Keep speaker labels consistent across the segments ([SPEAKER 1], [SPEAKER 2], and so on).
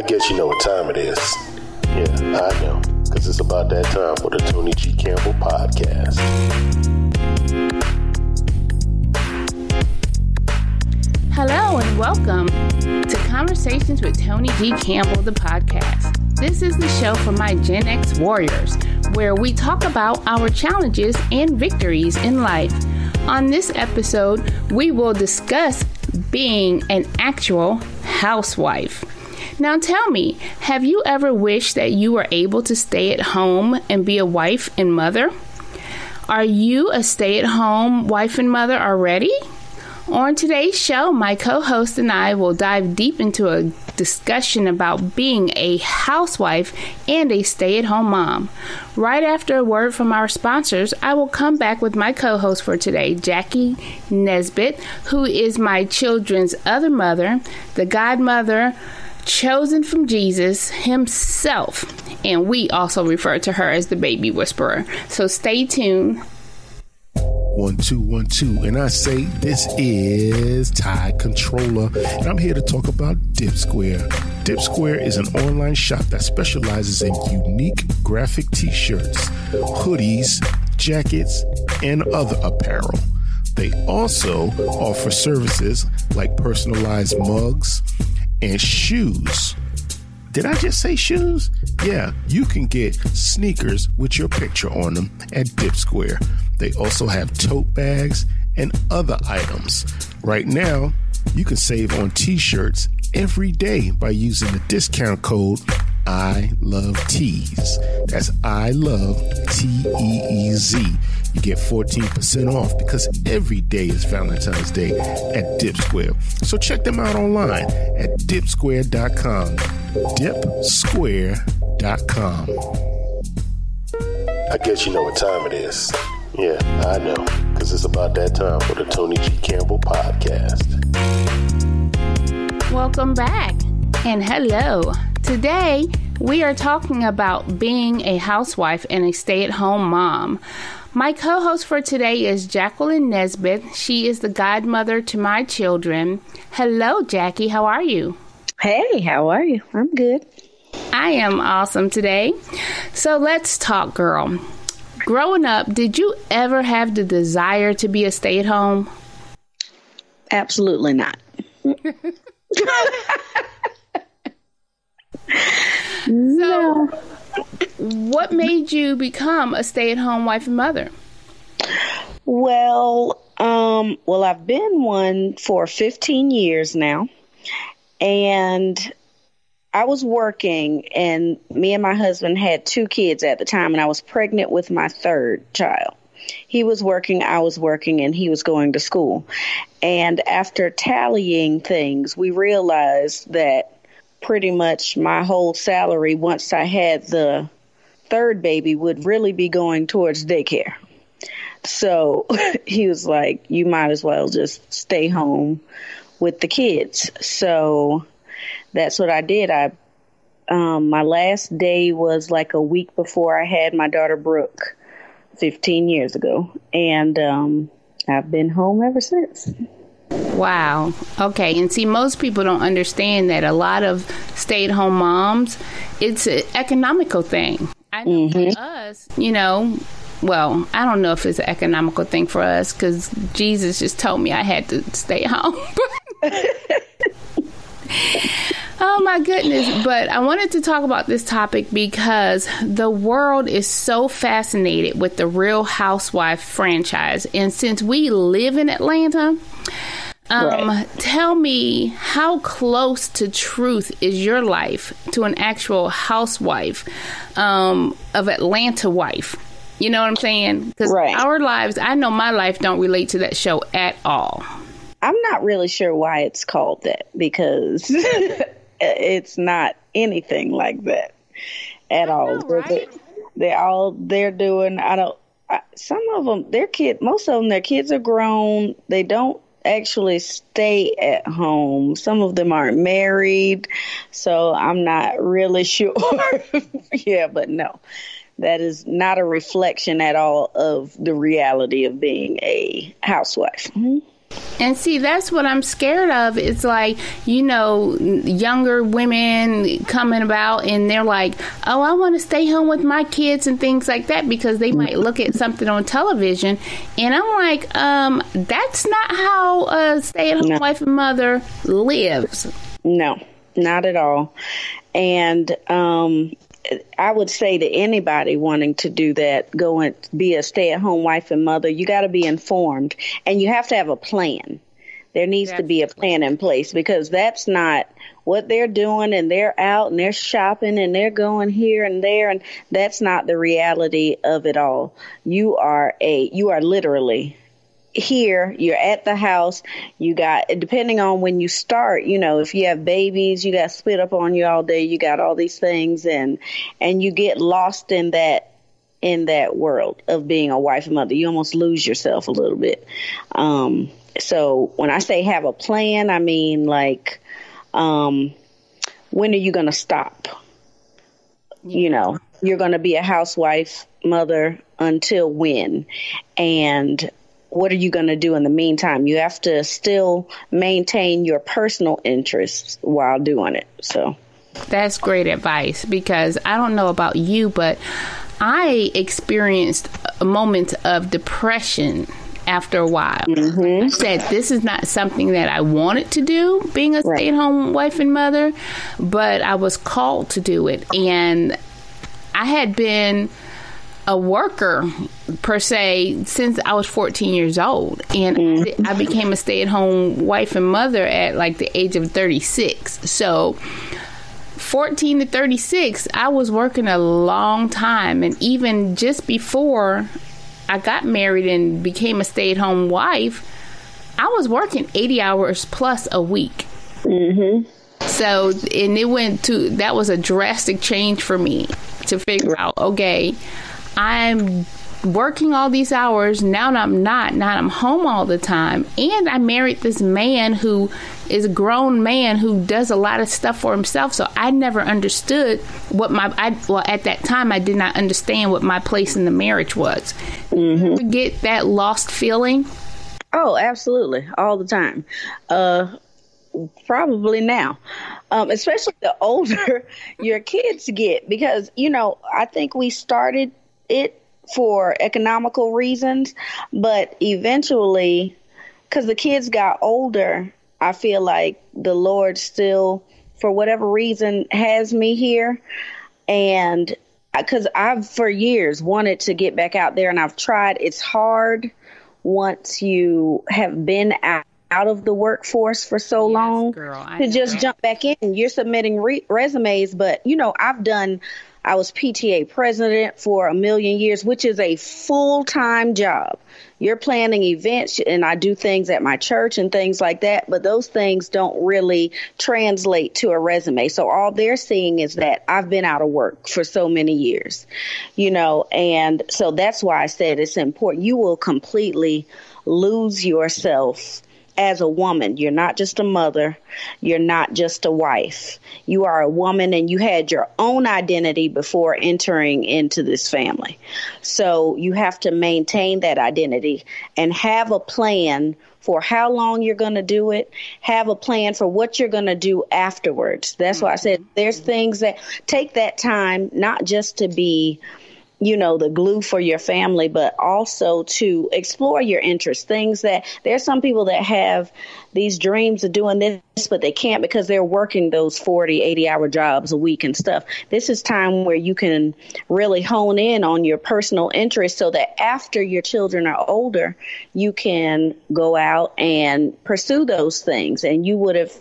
[SPEAKER 1] I guess you know what time it is. Yeah, I know, because it's about that time for the Toni G. Campbell podcast.
[SPEAKER 2] Hello and welcome to Conversations with Toni G. Campbell, the podcast. This is the show for my Gen X warriors, where we talk about our challenges and victories in life. On this episode, we will discuss being an actual housewife. Now tell me, have you ever wished that you were able to stay at home and be a wife and mother? Are you a stay-at-home wife and mother already? On today's show, my co-host and I will dive deep into a discussion about being a housewife and a stay-at-home mom. Right after a word from our sponsors, I will come back with my co-host for today, Jacquelyn Nesbitt, who is my children's other mother, the godmother chosen from Jesus himself. And we also refer to her as the baby whisperer. So stay tuned.
[SPEAKER 1] 1, 2, 1, 2, and I say this is Tide Controller, and I'm here to talk about Dip Square. Dip Square is an online shop that specializes in unique graphic t-shirts, hoodies, jackets, and other apparel. They also offer services like personalized mugs and shoes. Did I just say shoes? Yeah, you can get sneakers with your picture on them at Dip Square. They also have tote bags and other items. Right now, you can save on t-shirts every day by using the discount code I Love Tees. That's I Love TEEZ. You get 14% off because every day is Valentine's Day at Dip Square. So check them out online at dipsquare.com. Dipsquare.com. I guess you know what time it is. Yeah, I know, because it's about that time for the Toni G. Campbell podcast.
[SPEAKER 2] Welcome back and hello. Today, we are talking about being a housewife and a stay-at-home mom. My co-host for today is Jacquelyn Nesbitt. She is the godmother to my children. Hello, Jackie. How are you?
[SPEAKER 3] Hey, how are you? I'm good.
[SPEAKER 2] I am awesome today. So let's talk, girl. Growing up, did you ever have the desire to be a stay-at-home?
[SPEAKER 3] Absolutely not.
[SPEAKER 2] So, what made you become a stay-at-home wife and mother?
[SPEAKER 3] Well, I've been one for 15 years now, and I was working, and me and my husband had 2 kids at the time, and I was pregnant with my 3rd child. He was working, I was working, and he was going to school. And after tallying things, we realized that pretty much my whole salary, once I had the 3rd baby, would really be going towards daycare. So he was like, you might as well just stay home with the kids. So that's what I did. My last day was like a week before I had my daughter Brooke 15 years ago. And I've been home ever since.
[SPEAKER 2] Wow. Okay. And see, most people don't understand that a lot of stay-at-home moms, it's an economical thing. I know for us, well, I don't know if it's an economical thing for us because Jesus just told me I had to stay home. Oh, my goodness. But I wanted to talk about this topic because the world is so fascinated with the Real Housewife franchise. And since we live in Atlanta, right. Tell me, how close to truth is your life to an actual housewife of Atlanta wife? You know what I'm saying? Because our lives, I know my life don't relate to that show at all.
[SPEAKER 3] I'm not really sure why it's called that because it's not anything like that at all. Right? They're doing, some of them, most of them, their kids are grown. They don't actually stay at home. Some of them aren't married. So I'm not really sure. Yeah, but no. That is not a reflection at all of the reality of being a housewife. Mm-hmm.
[SPEAKER 2] And see, that's what I'm scared of. It's like, younger women coming about and they're like, oh, I want to stay home with my kids and things like that because they might look at something on television. And I'm like, that's not how a stay-at-home wife and mother lives.
[SPEAKER 3] No, not at all. And I would say to anybody wanting to do that, go and be a stay-at-home wife and mother, you got to be informed and you have to have a plan. There needs to be a plan in place because that's not what they're doing, and they're out and they're shopping and they're going here and there, and that's not the reality of it all. You are literally here, you're at the house, you got, depending on when you start, if you have babies, you got spit up on you all day, you got all these things, and you get lost in that world of being a wife and mother. You almost lose yourself a little bit. So when I say have a plan, I mean like, when are you going to stop? You're going to be a housewife mother until when? And what are you going to do in the meantime? You have to still maintain your personal interests while doing it. So
[SPEAKER 2] that's great advice, because I don't know about you, but I experienced a moment of depression after a while. I said, this is not something that I wanted to do, being a stay-at-home wife and mother, but I was called to do it. And I had been a worker per se since I was 14 years old, and I became a stay-at-home wife and mother at like the age of 36. So 14 to 36, I was working a long time, and even just before I got married and became a stay-at-home wife, I was working 80 hours plus a week. So, and that was a drastic change for me to figure out, okay, I'm working all these hours. Now I'm not. Now I'm home all the time. And I married this man who is a grown man who does a lot of stuff for himself. So I never understood at that time, I did not understand what my place in the marriage was. You get that lost feeling?
[SPEAKER 3] Oh, absolutely. All the time. Probably now, especially the older your kids get, because, I think we started it for economical reasons, but eventually, because the kids got older, I feel like the Lord still, for whatever reason, has me here. And because I've for years wanted to get back out there, and I've tried. It's hard once you have been out of the workforce for so long, girl, to just jump back in. You're submitting resumes, but I was PTA president for 1 million years, which is a full-time job. You're planning events, and I do things at my church and things like that, but those things don't really translate to a resume. So all they're seeing is that I've been out of work for so many years, and so that's why I said it's important. You will completely lose yourself as a woman. You're not just a mother. You're not just a wife. You are a woman, and you had your own identity before entering into this family. So you have to maintain that identity and have a plan for how long you're going to do it. Have a plan for what you're going to do afterwards. That's why I said there's things that take that time, not just to be the glue for your family, but also to explore your interests. Things that there's some people that have these dreams of doing this, but they can't because they're working those 40, 80-hour jobs a week and stuff. This is time where you can really hone in on your personal interests so that after your children are older, you can go out and pursue those things. And you would have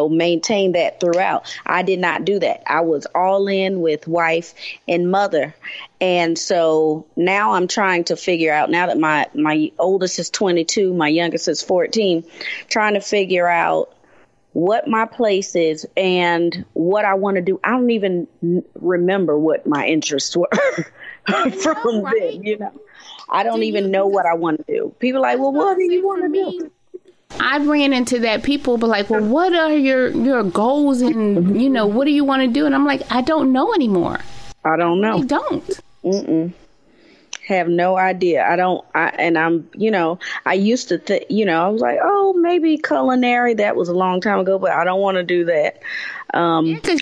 [SPEAKER 3] maintain that throughout. I did not do that. I was all in with wife and mother. And so now I'm trying to figure out, now that my oldest is 22, my youngest is 14, trying to figure out what my place is and what I want to do. I don't even remember what my interests were from then, I don't even know what I want to do. People are like, well, what do you want to do?
[SPEAKER 2] I ran into that. People be like, well, what are your goals and, what do you want to do? And I'm like, I don't know anymore.
[SPEAKER 3] I don't know.
[SPEAKER 2] I don't.
[SPEAKER 3] Have no idea. I used to think, I was like, oh, maybe culinary. That was a long time ago, but I don't want to do that.
[SPEAKER 2] Because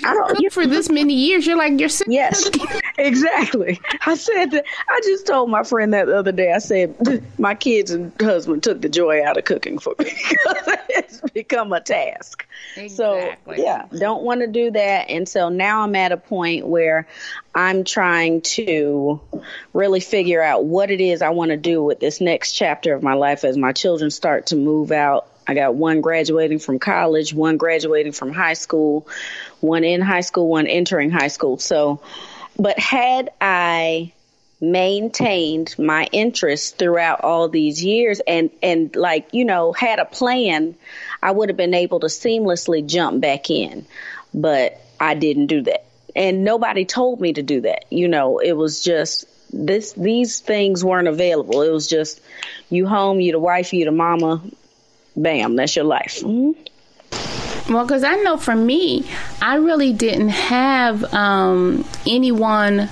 [SPEAKER 2] for this many years, you're like, you're sick.
[SPEAKER 3] Yes, exactly. I said that. I just told my friend that the other day. I said, my kids and husband took the joy out of cooking for me because it's become a task.
[SPEAKER 2] Exactly.
[SPEAKER 3] So, yeah, don't want to do that. And so now I'm at a point where I'm trying to really figure out what it is I want to do with this next chapter of my life as my children start to move out. I got one graduating from college, one graduating from high school, one in high school, one entering high school. So, but had I maintained my interest throughout all these years and like, had a plan, I would have been able to seamlessly jump back in. But I didn't do that. And nobody told me to do that. It was just these things weren't available. It was just you home, you the wife, you the mama. Bam, that's your life. Mm-hmm.
[SPEAKER 2] Well, because I know for me, I really didn't have anyone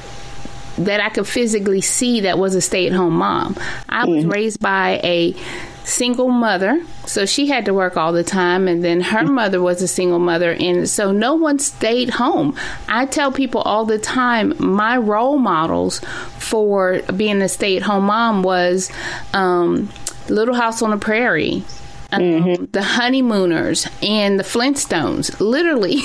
[SPEAKER 2] that I could physically see that was a stay-at-home mom. I was raised by a single mother, so she had to work all the time, and then her mother was a single mother, and so no one stayed home. I tell people all the time, my role models for being a stay-at-home mom was Little House on the Prairie, the Honeymooners, and the Flintstones. Literally.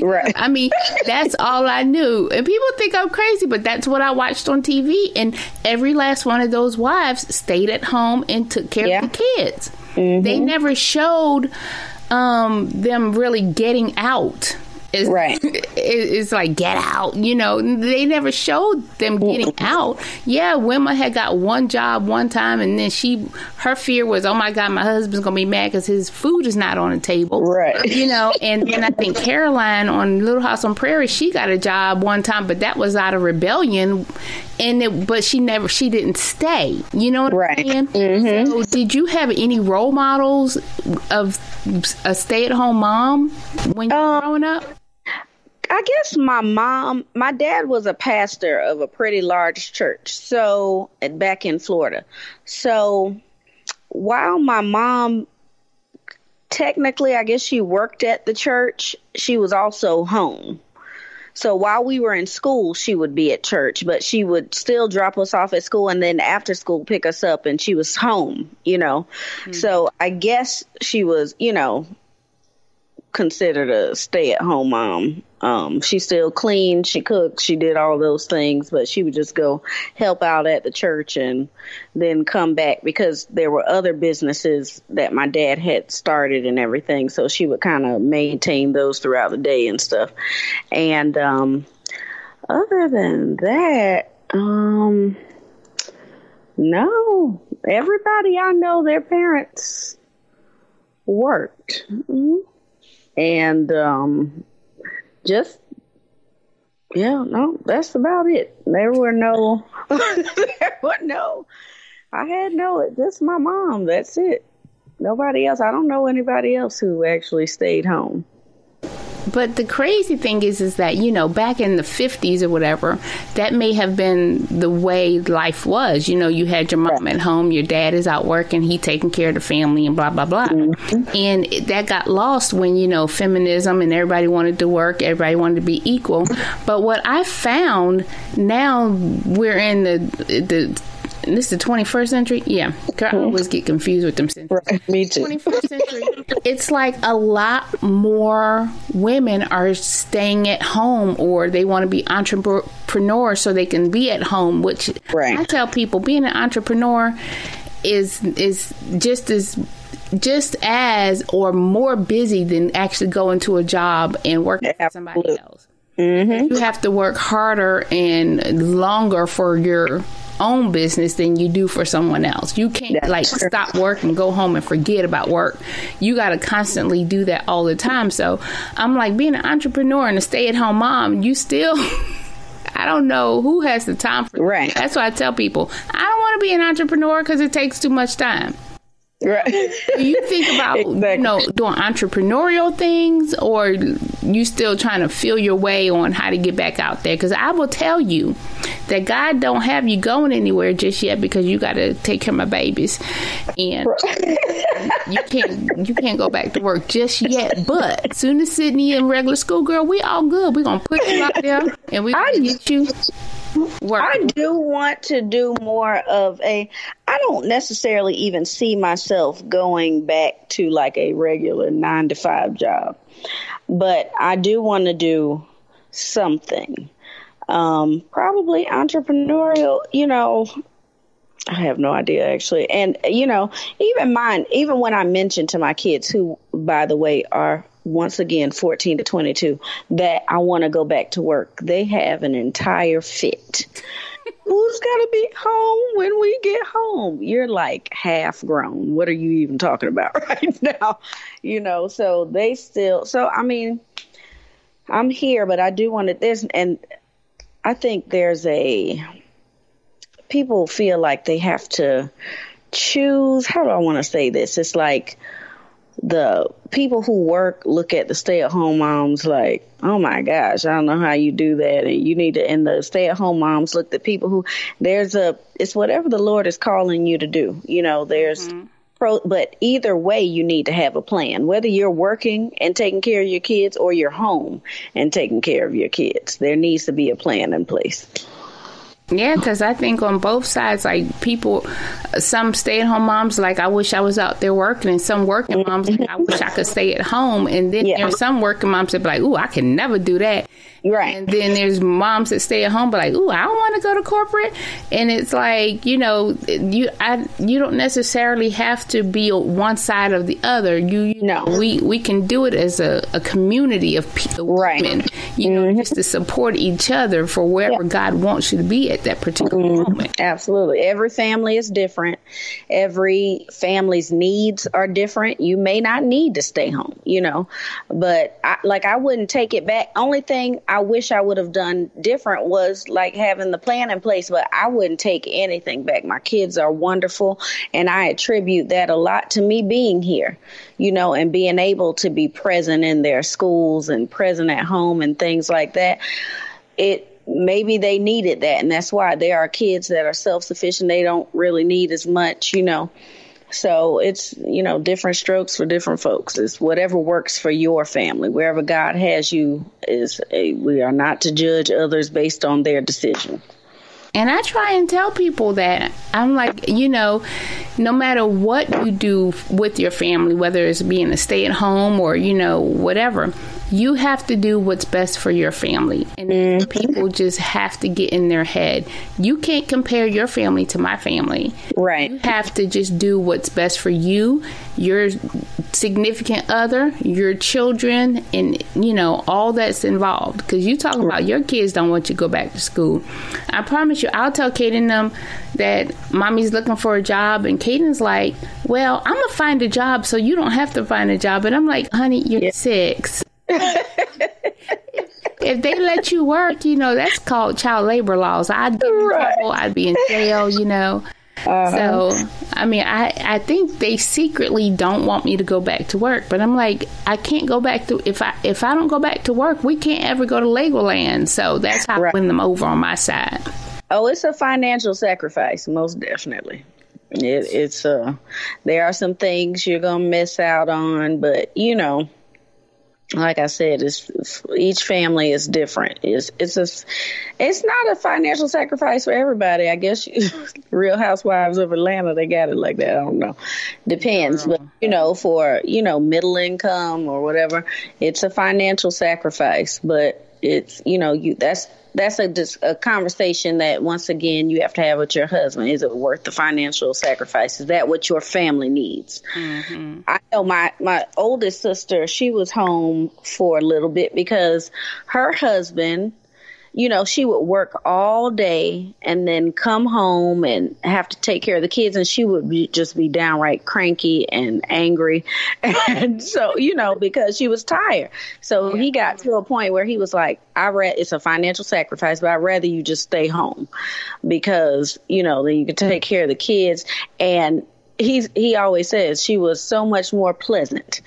[SPEAKER 2] Right. I mean, that's all I knew. And people think I'm crazy, but that's what I watched on TV. And every last one of those wives stayed at home and took care of the kids. Mm-hmm. They never showed them really getting out. It's like, get out, they never showed them getting out. Yeah, Wilma had got one job one time, and then her fear was, oh my God, my husband's gonna be mad because his food is not on the table, right? And then I think Caroline on Little House on Prairie, she got a job one time, but that was out of rebellion, but she didn't stay. You know what I'm saying? Mm-hmm. So did you have any role models of a stay-at-home mom when you were growing up?
[SPEAKER 3] I guess my dad was a pastor of a pretty large church, so back in Florida. So while my mom, technically, I guess she worked at the church, she was also home. So while we were in school, she would be at church, but she would still drop us off at school and then after school pick us up, and she was home, Mm-hmm. So I guess she was, considered a stay-at-home mom. She still cleaned, she cooked, she did all those things, but she would just go help out at the church and then come back because there were other businesses that my dad had started and everything. So she would kind of maintain those throughout the day and stuff. And other than that, no, everybody I know, their parents worked. Mm-hmm. And that's about it. There were no, just my mom. That's it. Nobody else. I don't know anybody else who actually stayed home.
[SPEAKER 2] But the crazy thing is that, back in the 50s or whatever, that may have been the way life was. You had your mom at home, your dad is out working, he taking care of the family and blah, blah, blah. Mm-hmm. And that got lost when, feminism and everybody wanted to work, everybody wanted to be equal. But what I found, now we're in this is the 21st century? Yeah. I always get confused with them centuries.
[SPEAKER 3] Right, me too.
[SPEAKER 2] 21st century. It's like a lot more women are staying at home, or they want to be entrepreneurs so they can be at home, which I tell people being an entrepreneur is just as or more busy than actually going to a job and working for somebody else. Mm-hmm. You have to work harder and longer for your own business than you do for someone else. You can't stop work and go home and forget about work. You got to constantly do that all the time. So I'm like, being an entrepreneur and a stay-at-home mom, you still I don't know who has the time for that. That's why I tell people I don't want to be an entrepreneur because it takes too much time.
[SPEAKER 3] Right.
[SPEAKER 2] Do you think about,
[SPEAKER 3] exactly.
[SPEAKER 2] doing entrepreneurial things, or you still trying to feel your way on how to get back out there? Because I will tell you that God don't have you going anywhere just yet, because you got to take care of my babies, and you can't go back to work just yet. But as soon as Sydney in regular school, girl, we all good. We're gonna put you out there, and we gonna get you working.
[SPEAKER 3] I do want to do more of I don't necessarily even see myself going back to like a regular 9-to-5 job, but I do want to do something, probably entrepreneurial, I have no idea, actually. And, even when I mention to my kids, who, by the way, are once again 14 to 22, that I want to go back to work, they have an entire fit. Who's going to be home when we get home? You're like half grown. What are you even talking about right now? So they still, I'm here, but I do want to, and I think people feel like they have to choose. How do I want to say this? It's like the people who work look at the stay-at-home moms like, oh my gosh, I don't know how you do that. And the stay-at-home moms look at people who, it's whatever the Lord is calling you to do. But either way, you need to have a plan, whether you're working and taking care of your kids or you're home and taking care of your kids. There needs to be a plan in place.
[SPEAKER 2] Yeah, because I think on both sides, like people, some stay-at-home moms like, I wish I was out there working, and some working moms like, I wish I could stay at home. And then there's some working moms that be like, ooh, I can never do that.
[SPEAKER 3] Right.
[SPEAKER 2] And then there's moms that stay at home, but like, ooh, I don't want to go to corporate. And it's like, you don't necessarily have to be on one side or the other. We can do it as a community of people,
[SPEAKER 3] right?
[SPEAKER 2] Women, just to support each other for wherever God wants you to be at that particular moment.
[SPEAKER 3] Absolutely. Every family is different. Every family's needs are different. You may not need to stay home, but I wouldn't take it back. Only thing I wish I would have done different was like having the plan in place, but I wouldn't take anything back. My kids are wonderful, and I attribute that a lot to me being here, and being able to be present in their schools and present at home and things like that. Maybe they needed that, and that's why there are kids that are self-sufficient. They don't really need as much, So it's, different strokes for different folks. It's whatever works for your family. Wherever God has you we are not to judge others based on their decision.
[SPEAKER 2] And I try and tell people that I'm like, no matter what you do with your family, whether it's being a stay at home or, whatever, you have to do what's best for your family. And people just have to get in their head. You can't compare your family to my family.
[SPEAKER 3] Right.
[SPEAKER 2] You have to just do what's best for you, your significant other, your children, and, all that's involved. Because you talk about your kids don't want you to go back to school. I promise you, I'll tell Kate and them that mommy's looking for a job, and Caden's like, well, I'm going to find a job so you don't have to find a job. And I'm like, honey, you're 6. If they let you work, that's called child labor laws. I'd be in trouble. I'd be in jail, So, I think they secretly don't want me to go back to work. But I'm like, I can't go back to, if I don't go back to work, we can't ever go to Legoland. So that's how I win them over on my side.
[SPEAKER 3] Oh, it's a financial sacrifice, most definitely. It's there are some things you're going to miss out on, but, like I said, each family is different. It's not a financial sacrifice for everybody. I guess Real Housewives of Atlanta, they got it like that. I don't know. Depends. But, for, middle income or whatever, it's a financial sacrifice. But it's, that's a conversation that, once again, you have to have with your husband. Is it worth the financial sacrifice? Is that what your family needs? Mm-hmm. I know my oldest sister, she was home for a little bit because her husband, she would work all day and then come home and have to take care of the kids. And she would just be downright cranky and angry. And so, because she was tired. So he got to a point where he was like, it's a financial sacrifice, but I'd rather you just stay home because, then you can take care of the kids. And he always says she was so much more pleasant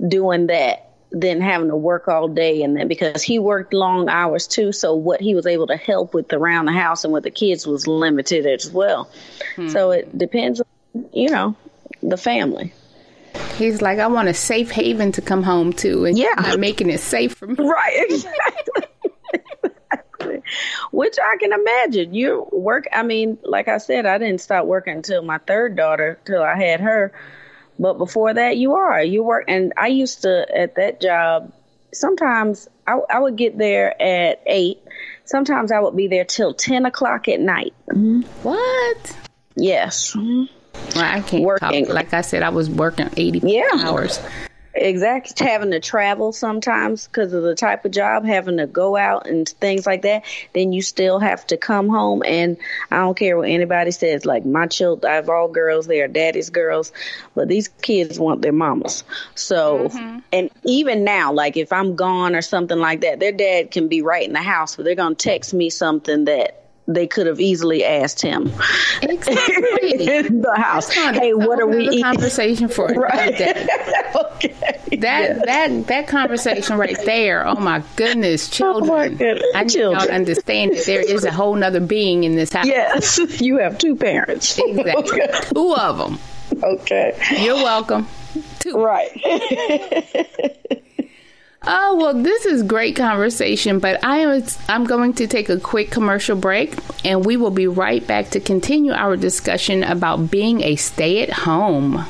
[SPEAKER 3] doing that than having to work all day. And then because he worked long hours too, so what he was able to help with around the house and with the kids was limited as well. So it depends on, the family.
[SPEAKER 2] He's like, I want a safe haven to come home to, and you're not making it safe for me.
[SPEAKER 3] Right, exactly. Which I can imagine. You work, like I said, I didn't stop working until my third daughter, till I had her. But before that, you work. And I used to, at that job, sometimes I would get there at 8. Sometimes I would be there till 10 o'clock at night.
[SPEAKER 2] What?
[SPEAKER 3] Yes.
[SPEAKER 2] Well, I can't
[SPEAKER 3] working.
[SPEAKER 2] Talk. Like I said, I was working 80 hours.
[SPEAKER 3] Exactly. Having to travel sometimes because of the type of job, having to go out and things like that. Then you still have to come home. And I don't care what anybody says. Like my children, I have all girls. They are daddy's girls. But these kids want their mamas. So, and even now, like if I'm gone or something like that, their dad can be right in the house, but they're going to text me something that they could have easily asked him.
[SPEAKER 2] Exactly.
[SPEAKER 3] In the house. Hey, what are we eating?
[SPEAKER 2] Conversation for
[SPEAKER 3] right.
[SPEAKER 2] Day.
[SPEAKER 3] Okay.
[SPEAKER 2] That conversation right there. Oh my goodness, children!
[SPEAKER 3] Oh my goodness.
[SPEAKER 2] I need y'all to understand that there is a whole nother being in this house.
[SPEAKER 3] Yes, you have 2 parents.
[SPEAKER 2] Exactly,
[SPEAKER 3] Okay.
[SPEAKER 2] 2 of them.
[SPEAKER 3] Okay,
[SPEAKER 2] you're welcome. 2.
[SPEAKER 3] Right.
[SPEAKER 2] Oh, well, this is great conversation, but I'm going to take a quick commercial break, and we will be right back to continue our discussion about being a stay-at-home.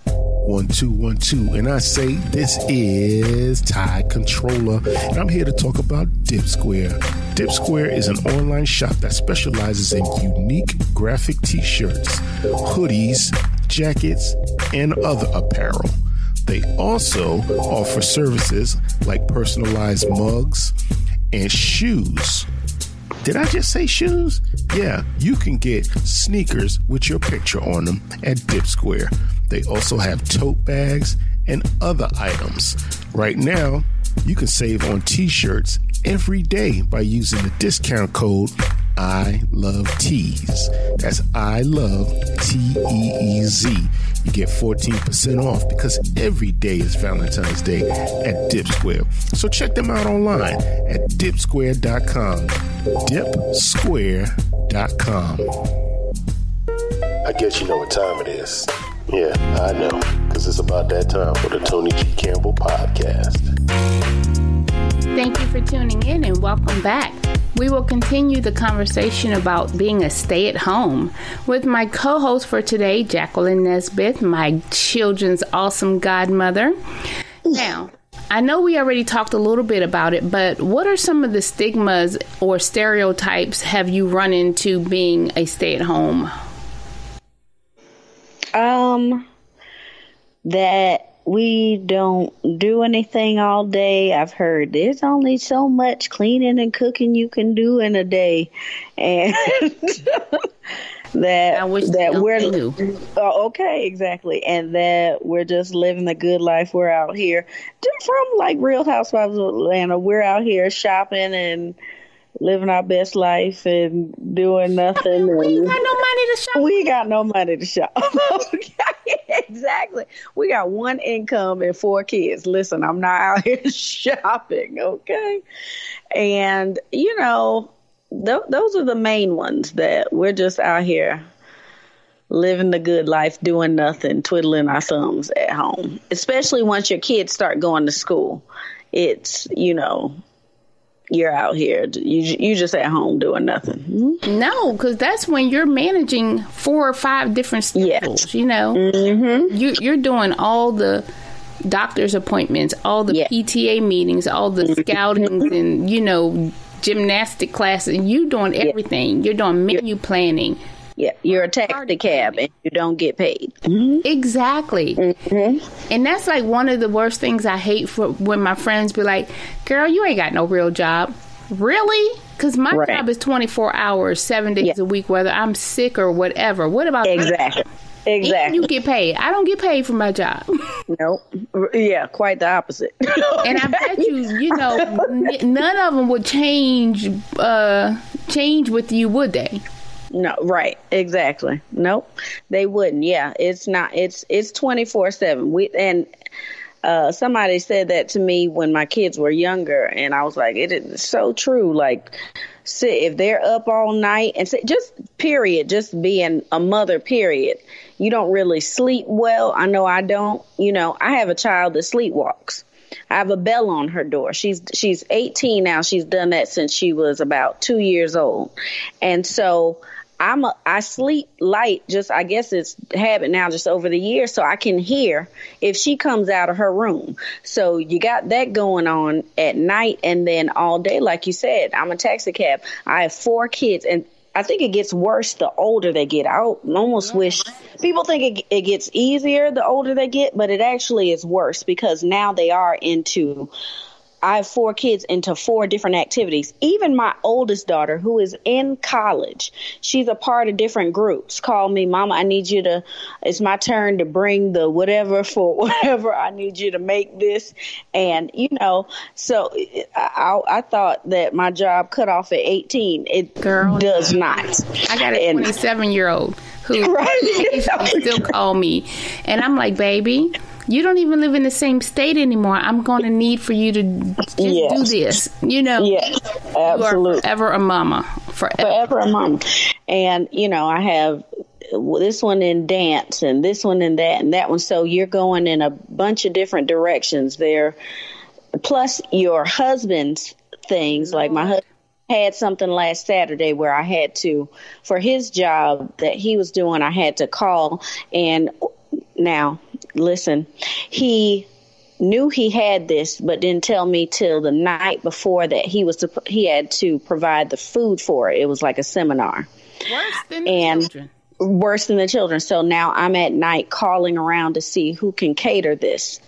[SPEAKER 1] 1 2 1 2, and I say this is Tide Controller, and I'm here to talk about Dip Square. Dip Square is an online shop that specializes in unique graphic t-shirts, hoodies, jackets, and other apparel. They also offer services like personalized mugs and shoes. Did I just say shoes? Yeah, you can get sneakers with your picture on them at Dip Square. They also have tote bags and other items. Right now, you can save on t-shirts every day by using the discount code I Love Tees. That's I Love TEEZ. You get 14% off because every day is Valentine's Day at Dip Square. So check them out online at dipsquare.com. Dipsquare.com. I guess you know what time it is. Yeah, I know, because it's about that time for the Toni G. Campbell podcast.
[SPEAKER 2] Thank you for tuning in and welcome back. We will continue the conversation about being a stay-at-home with my co-host for today, Jacquelyn Nesbitt, my children's awesome godmother. Now, I know we already talked a little bit about it, but what are some of the stigmas or stereotypes have you run into being a stay-at-home?
[SPEAKER 3] That we don't do anything all day. I've heard there's only so much cleaning and cooking you can do in a day, and that we're okay, exactly, and that we're just living the good life. We're out here, just from like Real Housewives of Atlanta. We're out here shopping and living our best life and doing nothing.
[SPEAKER 2] We ain't got no money to shop.
[SPEAKER 3] We got no money to shop. Okay. Exactly. We got 1 income and 4 kids. Listen, I'm not out here shopping. Okay. And, those are the main ones that we're just out here living the good life, doing nothing, twiddling our thumbs at home, especially once your kids start going to school. It's, you're out here. You just at home doing nothing.
[SPEAKER 2] No, because that's when you're managing 4 or 5 different schedules. Yes. You're doing all the doctor's appointments, all the PTA meetings, all the scoutings, and gymnastic classes. You doing everything. You're doing menu planning.
[SPEAKER 3] Yeah, you're a taxi cab and you don't get paid.
[SPEAKER 2] Exactly. And that's like one of the worst things I hate for when my friends be like, girl, you ain't got no real job. Really? Because my job is 24 hours, 7 days a week, whether I'm sick or whatever. What about
[SPEAKER 3] Exactly.
[SPEAKER 2] And you get paid. I don't get paid for my job.
[SPEAKER 3] Nope. Yeah, quite the opposite.
[SPEAKER 2] And I bet none of them would change with you, would they?
[SPEAKER 3] No, right. Exactly. Nope. They wouldn't. Yeah. It's not, it's 24/7. Somebody said that to me when my kids were younger, and I was like, it is so true. Like, if they're up all night and just period, just being a mother, period, you don't really sleep well. I know I don't. I have a child that sleepwalks. I have a bell on her door. She's 18 now. She's done that since she was about 2 years old. And so I sleep light, just, I guess it's habit now, just over the years, so I can hear if she comes out of her room. So you got that going on at night, and then all day, like you said, I'm a taxi cab. I have 4 kids, and I think it gets worse the older they get. I almost wish people think it gets easier the older they get, but it actually is worse because now they are I have 4 kids into 4 different activities. Even my oldest daughter, who is in college, she's a part of different groups. Call me, Mama, it's my turn to bring the whatever for whatever. I need you to make this. And, so I thought that my job cut off at 18. It does not.
[SPEAKER 2] I got a 27-year-old who still call me. And I'm like, baby, you don't even live in the same state anymore. I'm going to need for you to just do this.
[SPEAKER 3] Yes, absolutely.
[SPEAKER 2] You are forever a mama.
[SPEAKER 3] Forever a mama. And, I have this one in dance and this one in that and that one. So you're going in a bunch of different directions there. Plus your husband's things, like my husband had something last Saturday where I had to, for his job that he was doing, I had to call. And now, listen, he knew he had this, but didn't tell me till the night before that he had to provide the food for it. It was like a seminar.
[SPEAKER 2] Worse than the children.
[SPEAKER 3] Worse than the children. So now I'm at night calling around to see who can cater this,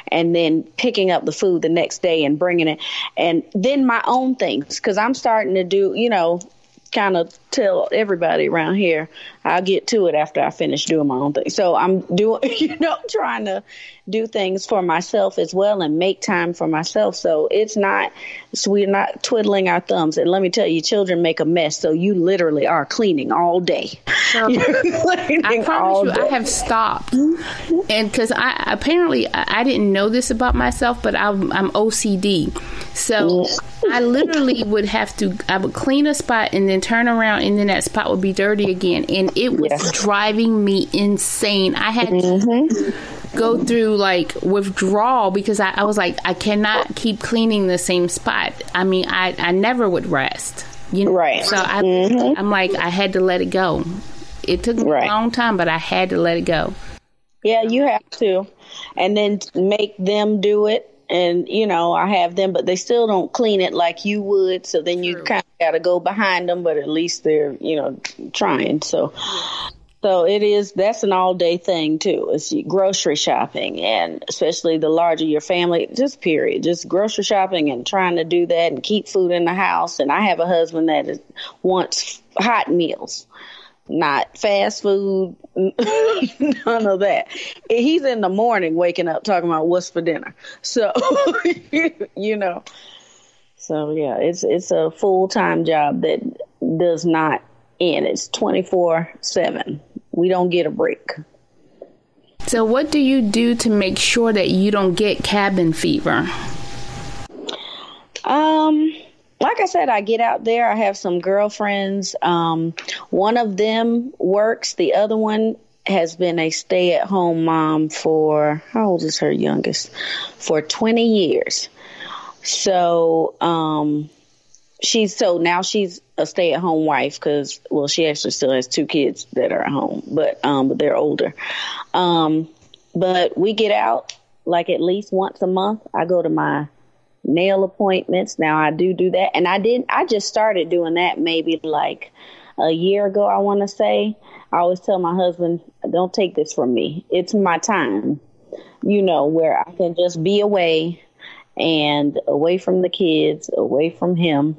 [SPEAKER 3] and then picking up the food the next day and bringing it. And then my own things, because I'm starting to do, kind of tell everybody around here, I'll get to it after I finish doing my own thing. So I'm doing, trying to do things for myself as well and make time for myself. So we're not twiddling our thumbs. And let me tell you, children make a mess. So you literally are cleaning all day.
[SPEAKER 2] I promise you, I have stopped. And because I didn't know this about myself, but I'm OCD. So I literally I would clean a spot and then turn around, and then that spot would be dirty again. And it was driving me insane. I had to go through like withdrawal because I was like, I cannot keep cleaning the same spot. I mean, I never would rest.
[SPEAKER 3] Right.
[SPEAKER 2] So I'm like, I had to let it go. It took me a long time, but I had to let it go.
[SPEAKER 3] Yeah, you have to. And then make them do it. And, I have them, but they still don't clean it like you would. So then you kind of got to go behind them, but at least they're, trying. So that's an all day thing too. It's grocery shopping, and especially the larger your family, just grocery shopping and trying to do that and keep food in the house. And I have a husband that wants hot meals. Not fast food, none of that. He's in the morning waking up talking about what's for dinner. So, So, yeah, it's a full-time job that does not end. It's 24/7. We don't get a break.
[SPEAKER 2] So what do you do to make sure that you don't get cabin fever?
[SPEAKER 3] Like I said, I get out there. I have some girlfriends. One of them works. The other one has been a stay-at-home mom for, how old is her youngest? For 20 years. So, now she's a stay-at-home wife because, she actually still has 2 kids that are at home, but they're older. But we get out like at least once a month. I go to my nail appointments. Now I do that. And I just started doing that maybe like a year ago, I want to say. I always tell my husband, don't take this from me. It's my time, where I can just be away and away from the kids, away from him.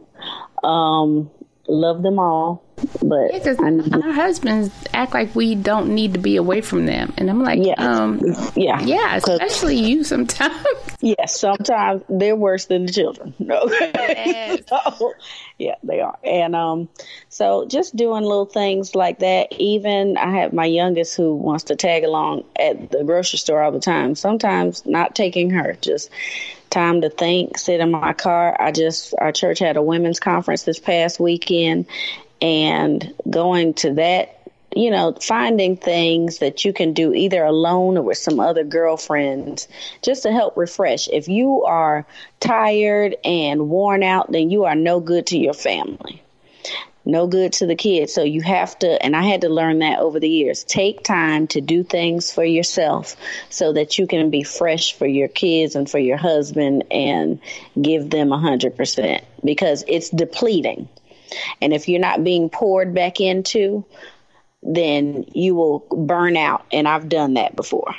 [SPEAKER 3] Love them all. But
[SPEAKER 2] because our husbands act like we don't need to be away from them, and I'm like, yeah, especially you sometimes.
[SPEAKER 3] Yes, sometimes they're worse than the children. No,
[SPEAKER 2] Yes.
[SPEAKER 3] so, yeah, they are, and so just doing little things like that. Even I have my youngest who wants to tag along at the grocery store all the time. Sometimes not taking her, just time to think, sit in my car. Our church had a women's conference this past weekend, and going to that, finding things that you can do either alone or with some other girlfriends just to help refresh. If you are tired and worn out, then you are no good to your family, no good to the kids. So you have to, and I had to learn that over the years, take time to do things for yourself so that you can be fresh for your kids and for your husband and give them 100%, because it's depleting. And if you're not being poured back into, then you will burn out. And I've done that before.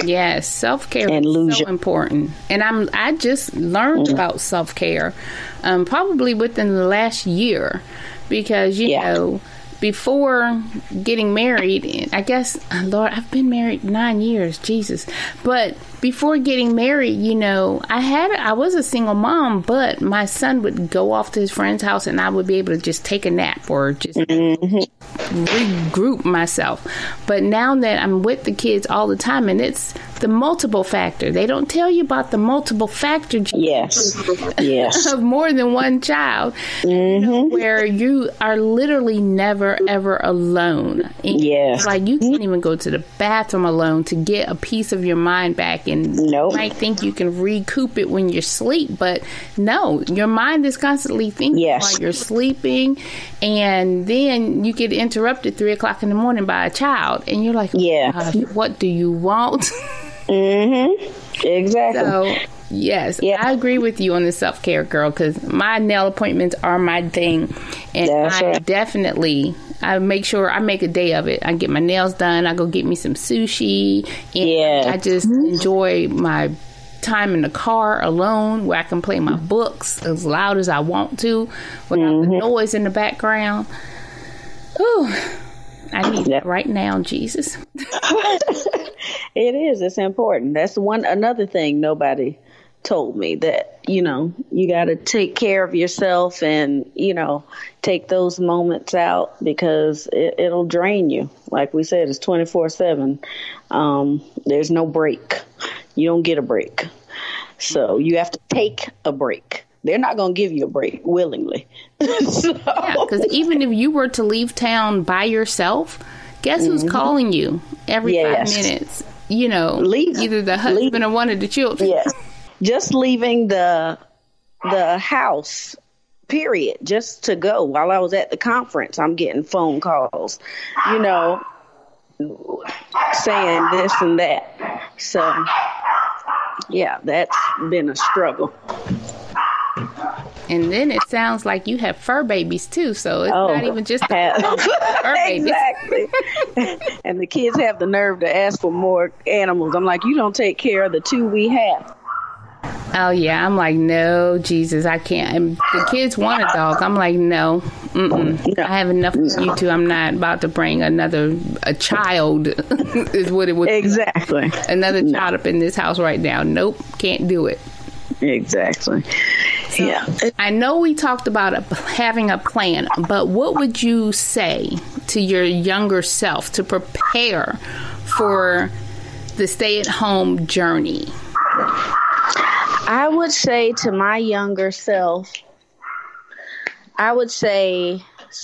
[SPEAKER 2] Yes, self-care is so important. And I just learned about self-care probably within the last year, because, you know, before getting married, I guess, Lord, I've been married 9 years, Jesus. But before getting married, I was a single mom, but my son would go off to his friend's house and I would be able to just take a nap or just regroup myself. But now that I'm with the kids all the time, and it's the multiple factor. They don't tell you about the multiple factor of more than one child, where you are literally never, ever alone. And it's like you can't even go to the bathroom alone to get a piece of your mind back. And you might think you can recoup it when you're asleep, but no, your mind is constantly thinking while you're sleeping, and then you get interrupted 3 o'clock in the morning by a child, and you're like, gosh, what do you want?
[SPEAKER 3] Exactly.
[SPEAKER 2] So, yes, I agree with you on the self-care, girl, because my nail appointments are my thing, and definitely I make sure I make a day of it. I get my nails done. I go get me some sushi. And I just enjoy my time in the car alone, where I can play my books as loud as I want to without the noise in the background. Whew. I need that right now, Jesus.
[SPEAKER 3] It is. It's important. That's another thing nobody told me, that, you got to take care of yourself and, take those moments out, because it'll drain you. Like we said, it's 24/7. There's no break. You don't get a break. So you have to take a break. They're not going to give you a break willingly.
[SPEAKER 2] Because even if you were to leave town by yourself, guess who's calling you every 5 minutes? Either the husband or one of the children. Yes.
[SPEAKER 3] Just leaving the house, period, just to go. While I was at the conference, I'm getting phone calls, saying this and that. So, that's been a struggle.
[SPEAKER 2] And then it sounds like you have fur babies too, so it's not even just fur babies.
[SPEAKER 3] Exactly. And the kids have the nerve to ask for more animals. I'm like, you don't take care of the 2 we have.
[SPEAKER 2] Oh yeah, I'm like, no, Jesus, I can't. And the kids want a dog. I'm like, no. I have enough of you two. I'm not about to bring a child. Is what it would be.
[SPEAKER 3] Exactly.
[SPEAKER 2] Another child up in this house right now. Nope, can't do it.
[SPEAKER 3] Exactly.
[SPEAKER 2] So, I know we talked about having a plan, but what would you say to your younger self to prepare for the stay-at-home journey?
[SPEAKER 3] I would say to my younger self, stay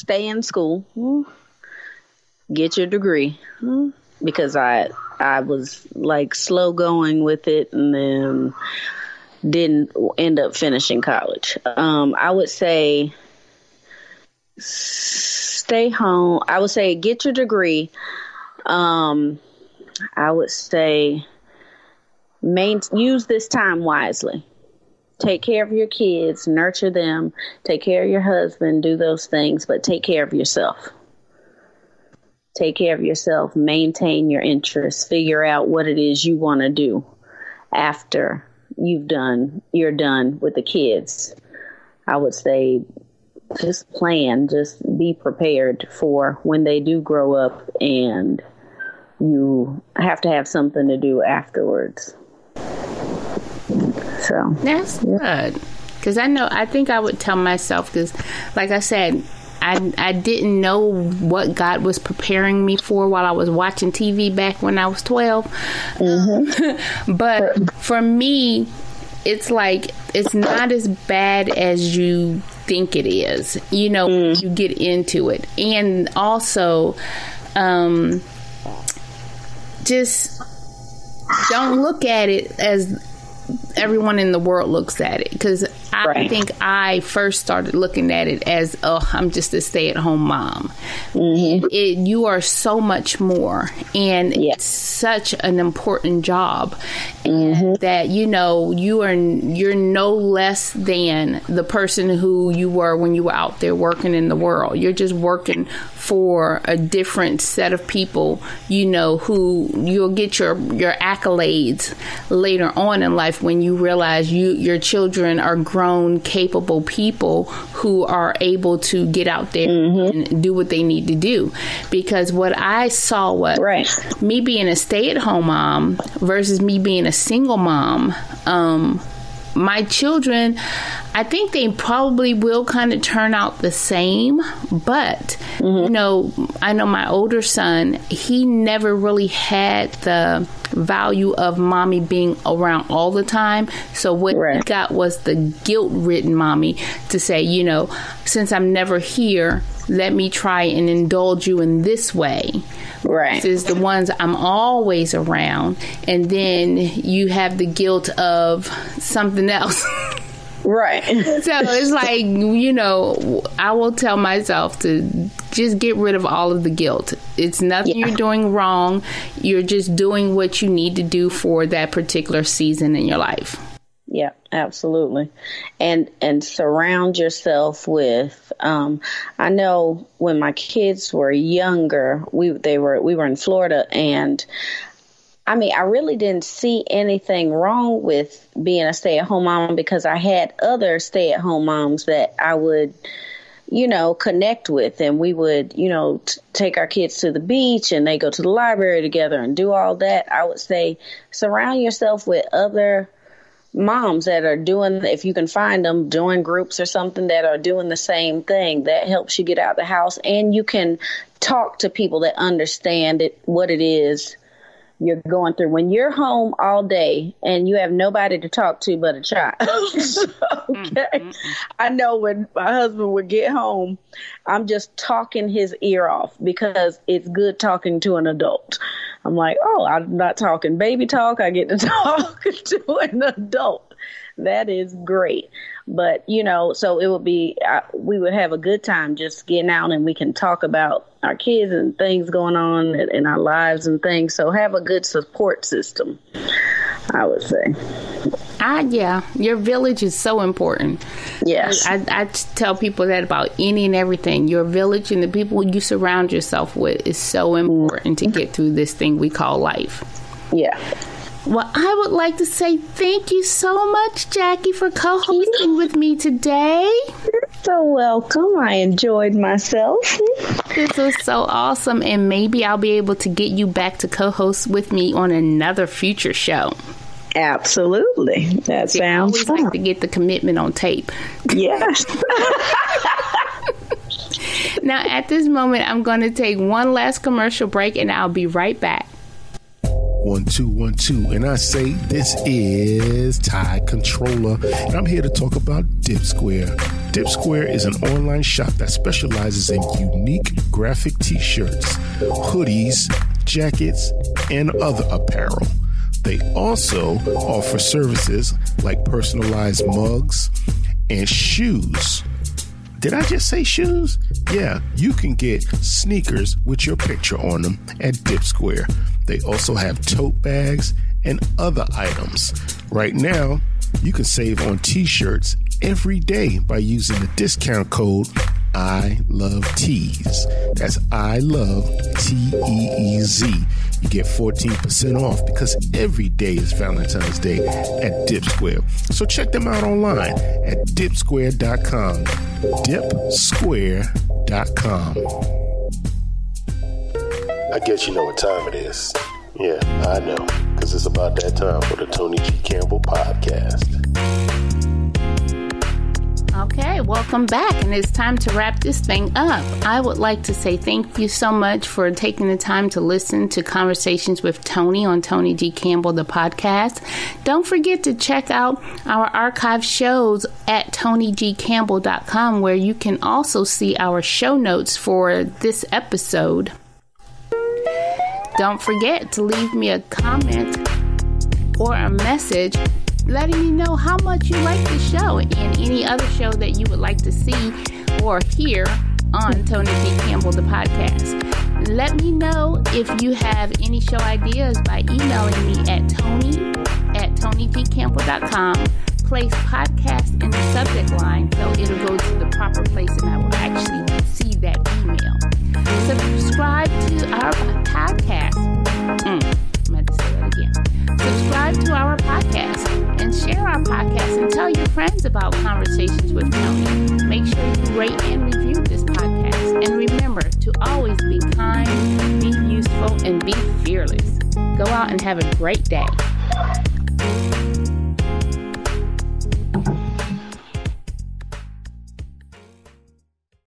[SPEAKER 3] in school, get your degree, because I was like slow going with it and then didn't end up finishing college. I would say stay home. I would say get your degree. I would say use this time wisely. Take care of your kids, nurture them, take care of your husband, do those things, but take care of yourself. Take care of yourself, maintain your interests, figure out what it is you want to do after you're done with the kids. I would say just plan, just be prepared for when they do grow up and you have to have something to do afterwards. So
[SPEAKER 2] that's good. Because I think I would tell myself, because like I said, I didn't know what God was preparing me for while I was watching TV back when I was 12. Mm-hmm. But for me, it's like, it's not as bad as you think it is, you know, you get into it. And also, just don't look at it as everyone in the world looks at it, because I think I first started looking at it as, I'm just a stay-at-home mom. Mm-hmm. You are so much more, and it's such an important job, that, you know, you're no less than the person who you were when you were out there working in the world. You're just working for a different set of people, you know, who you'll get your accolades later on in life when you realize your children are grown, capable people who are able to get out there and do what they need to do. Because what I saw was me being a stay-at-home mom versus me being a single mom. My children, I think they probably will kind of turn out the same, but, you know, I know my older son, he never really had the value of mommy being around all the time. So what he got was the guilt-ridden mommy to say, you know, since I'm never here, let me try and indulge you in this way. This is the ones I'm always around. And then you have the guilt of something else. So it's like, you know, I will tell myself to just get rid of all of the guilt. It's nothing you're doing wrong. You're just doing what you need to do for that particular season in your life.
[SPEAKER 3] Yeah, absolutely. And surround yourself with, I know when my kids were younger, we were in Florida, and I mean, I really didn't see anything wrong with being a stay-at-home mom, because I had other stay-at-home moms that I would, you know, connect with, and we would, you know, take our kids to the beach and they go to the library together and do all that. I would say surround yourself with other moms that are doing, if you can find them, join groups or something that are doing the same thing. That helps you get out of the house, and you can talk to people that understand it, what it is you're going through. When you're home all day and you have nobody to talk to but a child. I know when my husband would get home, I'm just talking his ear off, because it's good talking to an adult. I'm like, I'm not talking baby talk. I get to talk to an adult. That is great. But, you know, so it would be, we would have a good time just getting out, and we can talk about our kids and things going on in our lives and things. So have a good support system, I would say.
[SPEAKER 2] Yeah, your village is so important.
[SPEAKER 3] Yes.
[SPEAKER 2] I tell people that about any and everything. Your village and the people you surround yourself with is so important to get through this thing we call life.
[SPEAKER 3] Yeah.
[SPEAKER 2] Well, I would like to say thank you so much, Jackie, for co-hosting with me today.
[SPEAKER 3] You're so welcome. I enjoyed myself.
[SPEAKER 2] This was so awesome, and maybe I'll be able to get you back to co-host with me on another future show.
[SPEAKER 3] Absolutely. That sounds
[SPEAKER 2] I always
[SPEAKER 3] fun.
[SPEAKER 2] like to get the commitment on tape.
[SPEAKER 3] Yes.
[SPEAKER 2] Now, at this moment, I'm going to take one last commercial break, and I'll be right back.
[SPEAKER 1] 1 2 1 2, and I say this is Tide Controller, and I'm here to talk about Dip Square. Dip Square is an online shop that specializes in unique graphic t-shirts, hoodies, jackets, and other apparel. They also offer services like personalized mugs and shoes. Did I just say shoes? Yeah, you can get sneakers with your picture on them at Dip Square. They also have tote bags and other items. Right now, you can save on t-shirts every day by using the discount code I Love Tees. That's I Love Teez. You get 14% off because every day is Valentine's Day at Dip Square. So check them out online at dipsquare.com. Dipsquare.com. I guess you know what time it is. Yeah, I know, because it's about that time for the Toni G. Campbell podcast.
[SPEAKER 2] Okay, welcome back, and it's time to wrap this thing up. I would like to say thank you so much for taking the time to listen to Conversations with Toni on Toni G. Campbell, the podcast. Don't forget to check out our archive shows at ToniGCampbell.com, where you can also see our show notes for this episode. Don't forget to leave me a comment or a message letting me know how much you like the show and any other show that you would like to see or hear on Toni G. Campbell, the podcast. Let me know if you have any show ideas by emailing me at tony@ToniGCampbell.com. Place podcast in the subject line so it'll go to the proper place and I will actually see that email. Subscribe to our podcast. I'm going to say that again. Subscribe to our podcast and share our podcast and tell your friends about Conversations with Toni. Make sure you rate and review this podcast. And remember to always be kind, be useful, and be fearless. Go out and have a great day.